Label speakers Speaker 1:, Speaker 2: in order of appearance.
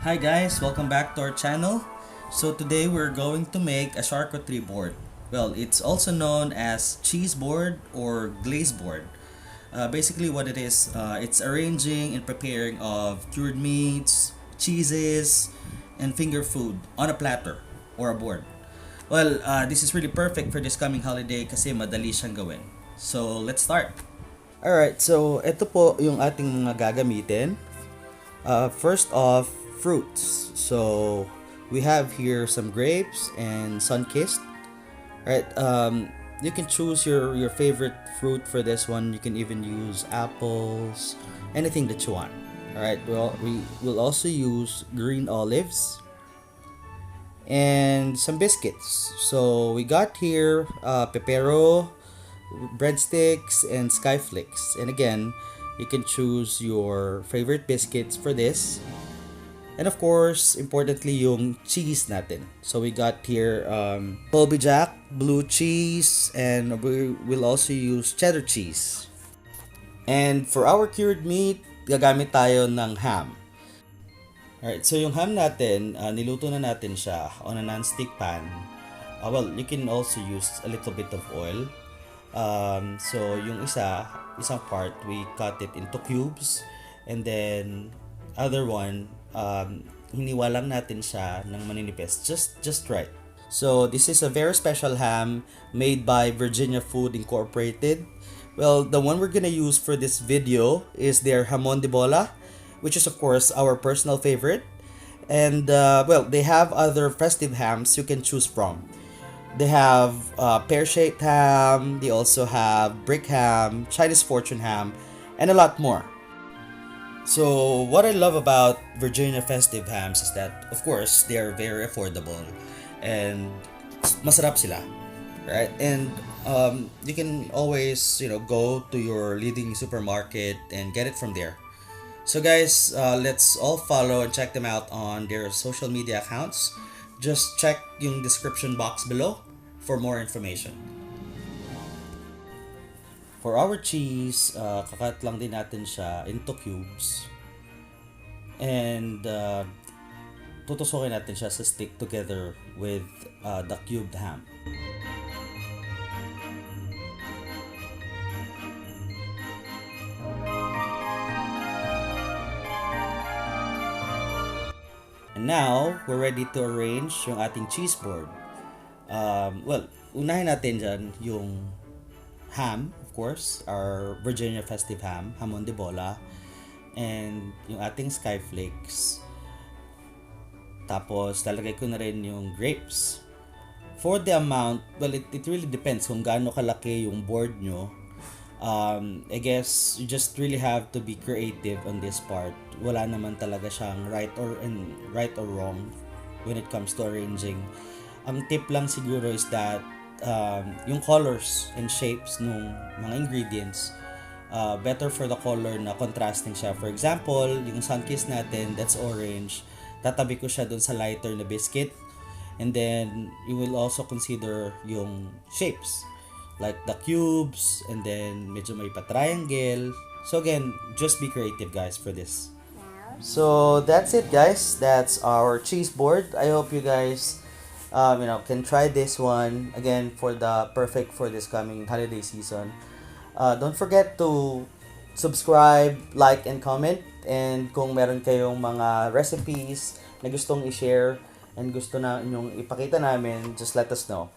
Speaker 1: Hi guys, welcome back to our channel. So today we're going to make a charcuterie board. Well, it's also known as cheese board or glaze board. Basically what it is, it's arranging and preparing of cured meats, cheeses, and finger food on a platter or a board. Well, this is really perfect for this coming holiday kasi madali siyang gawin. So let's start. Alright, so ito po yung ating mga gagamitin. First off, fruits. So we have here some grapes and sunkist. Right. You can choose your favorite fruit for this one. You can even use apples, anything that you want. All right. Well, we will also use green olives and some biscuits. So we got here pepero, breadsticks, and skyflakes. And again, you can choose your favorite biscuits for this. And of course, importantly, yung cheese natin. So we got here colby jack, blue cheese, and we will also use cheddar cheese. And for our cured meat, gagamit tayo ng ham. Alright, so yung ham natin, niluto na natin siya on a non-stick pan. Well, you can also use a little bit of oil. So yung isang part, we cut it into cubes. And then, other one, hiniwa lang natin siya ng maninipis. Just right. So, this is a very special ham made by Virginia Food Incorporated. Well, the one we're gonna use for this video is their Jamon de Bola, which is of course our personal favorite. And, well, they have other festive hams you can choose from. They have pear-shaped ham, they also have brick ham, Chinese fortune ham, and a lot more. So, what I love about Virginia festive hams is that, of course, they are very affordable and masarap sila, right? And you can always, go to your leading supermarket and get it from there. So, guys, let's all follow and check them out on their social media accounts. Just check yung description box below for more information. For our cheese, kakat lang din natin siya into cubes. And tutusokin natin siya sa stick together with the cubed ham. And now, we're ready to arrange yung ating cheese board. Well, unahin natin dyan yung ham, of course, our Virginia festive ham, Jamon de Bola, and yung ating skyflakes. Tapos, lalagay ko na rin yung grapes. For the amount, well, it really depends kung gaano kalaki yung board nyo. I guess you just really have to be creative on this part. Wala naman talaga siyang right or wrong when it comes to arranging. Ang tip lang siguro is that yung colors and shapes ng mga ingredients, better for the color na contrasting siya. For example, yung sunkist natin, that's orange. Tatabi ko siya dun sa lighter na biscuit. And then, you will also consider yung shapes. Like the cubes, and then medyo may pa-triangle. So again, just be creative guys for this. So that's it guys. That's our cheese board. I hope you guys can try this one again for the perfect for this coming holiday season. Don't forget to subscribe, like, and comment. And kung meron kayong mga recipes na gustong i-share and gusto na inyong ipakita namin, just let us know.